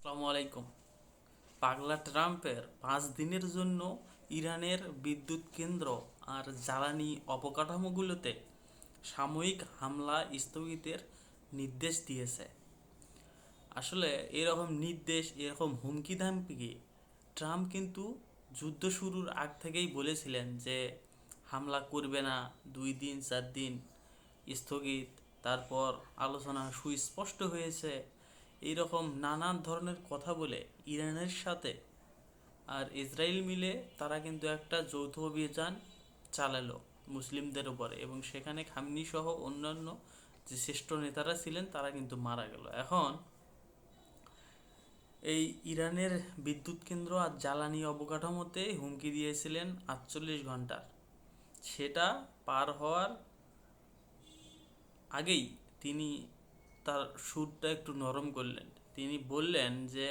আসসালামু আলাইকুম। পাগলা ট্রাম্পের 5 দিনের জন্য ইরানের বিদ্যুৎ কেন্দ্র আর জ্বালানি অবকাঠামোগুলোতে সাময়িক হামলা স্থগিতের নির্দেশ দিয়েছে। আসলে এরকম হুমকি ধামকি ট্রাম্প কিন্তু যুদ্ধ শুরুর আগ থেকেই বলেছিলেন যে হামলা করবে না, 2 দিন 4 দিন স্থগিত। তারপর আলোচনা সুস্পষ্ট হয়েছে। এইরকম নানান ধরনের কথা বলে ইরানের সাথে আর ইসরায়েল মিলে তারা কিন্তু একটা যৌথ অভিযান চালালো মুসলিমদের উপরে, এবং সেখানে খামনি সহ অন্যান্য যে শ্রেষ্ঠ নেতারা ছিলেন তারা কিন্তু মারা গেল। এখন এই ইরানের বিদ্যুৎ কেন্দ্র আর জ্বালানি অবকাঠামোতে হুমকি দিয়েছিলেন 48 ঘন্টার। সেটা পার হওয়ার আগেই তিনি তার সুরটা একটু নরম করলেন। তিনি বললেন যে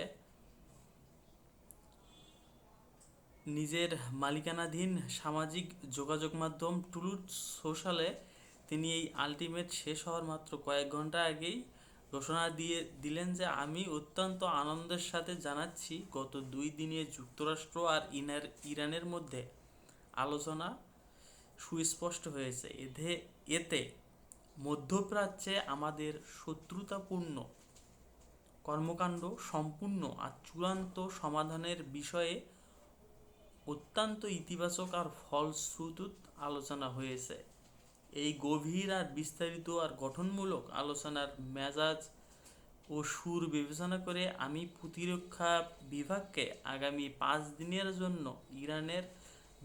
নিজের মালিকানাধীন সামাজিক যোগাযোগ মাধ্যম ট্রুথ সোশ্যালে তিনি এই আলটিমেট শেষ হওয়ার মাত্র কয়েক ঘন্টা আগেই ঘোষণা দিলেন যে আমি অত্যন্ত আনন্দের সাথে জানাচ্ছি, গত 2 দিনে যুক্তরাষ্ট্র আর ইরানের মধ্যে আলোচনা সুস্পষ্ট হয়েছে। এতে মধ্যপ্রাচ্যে আমাদের শত্রুতাপূর্ণ কর্মকাণ্ড সম্পূর্ণ আর চূড়ান্ত সমাধানের বিষয়ে অত্যন্ত ইতিবাচক আর ফলশ্রুত আলোচনা হয়েছে। এই গভীর আর বিস্তারিত আর গঠনমূলক আলোচনার মেজাজ ও সুর বিবেচনা করে আমি প্রতিরক্ষা বিভাগকে আগামী 5 দিনের জন্য ইরানের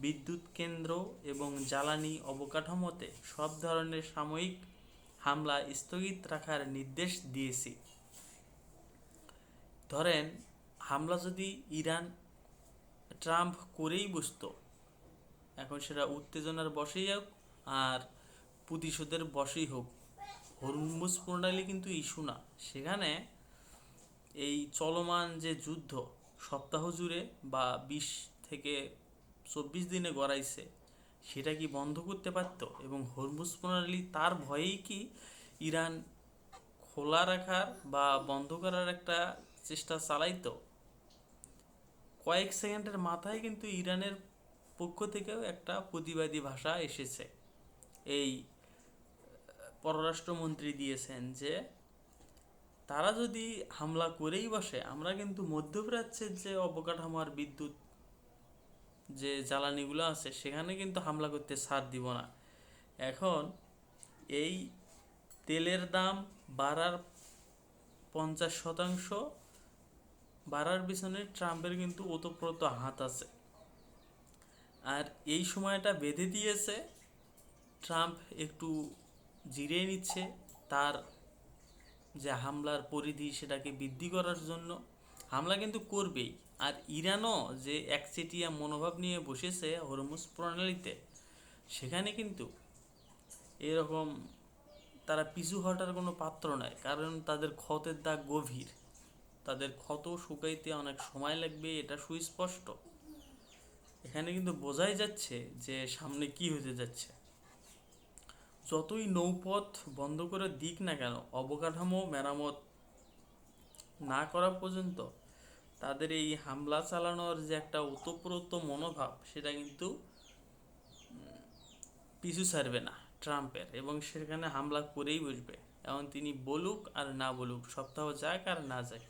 বিদ্যুৎ কেন্দ্র এবং জ্বালানি অবকাঠামোতে সব ধরনের সাময়িক হামলা স্থগিত রাখার নির্দেশ দিয়েছি। ধরেন, হামলা যদি ইরান ট্রাম্প করেই বসতো, এখন সেটা উত্তেজনার বশেই হোক আর প্রতিশোধের বশেই হোক, হরমুজ প্রণালী কিন্তু ইস্যু না। সেখানে এই চলমান যে যুদ্ধ সপ্তাহ জুড়ে বা 20 থেকে 24 দিনে গড়াইছে, সেটা কি বন্ধ করতে পারতো? এবং হরমুজ প্রণালী তার ভয়েই কি ইরান খোলা রাখার বা বন্ধ করার একটা চেষ্টা চালাইতো? কয়েক সেকেন্ডের মাথায় কিন্তু ইরানের পক্ষ থেকেও একটা প্রতিবাদী ভাষা এসেছে। এই পররাষ্ট্রমন্ত্রী দিয়েছেন যে তারা যদি হামলা করেই বসে, আমরা কিন্তু মধ্যপ্রাচ্যের যে অবকাঠামো আর বিদ্যুৎ যে জ্বালানিগুলো আছে সেখানে কিন্তু হামলা করতে ছাড় দিব না। এখন এই তেলের দাম বাড়ার 50% বাড়ার পিছনে ট্রাম্পের কিন্তু ওতপ্রোত হাত আছে। আর এই সময়টা বেঁধে দিয়েছে ট্রাম্প একটু জিরিয়ে নিচ্ছে, তার যে হামলার পরিধি সেটাকে বৃদ্ধি করার জন্য। হামলা কিন্তু করবেই। আর ইরানও যে একচেটিয়া মনোভাব নিয়ে বসেছে হরমুজ প্রণালীতে, সেখানে কিন্তু এরকম তারা পিছু হটার কোনো পাত্র নয়, কারণ তাদের ক্ষতের দাগ গভীর, তাদের ক্ষত শুকাইতে অনেক সময় লাগবে, এটা সুস্পষ্ট। এখানে কিন্তু বোঝাই যাচ্ছে যে সামনে কি হতে যাচ্ছে। যতই নৌপথ বন্ধ করে দিক না কেন, অবকাঠামো মেরামত না করা পর্যন্ত তাদের এই হামলা চালানোর যে একটা ওতপ্রোত মনোভাব, সেটা কিন্তু পিছু ছাড়বে না ট্রাম্পের, এবং সেখানে হামলা করেই বসবে। এখন তিনি বলুক আর না বলুক, সপ্তাহ যাক আর না যাক।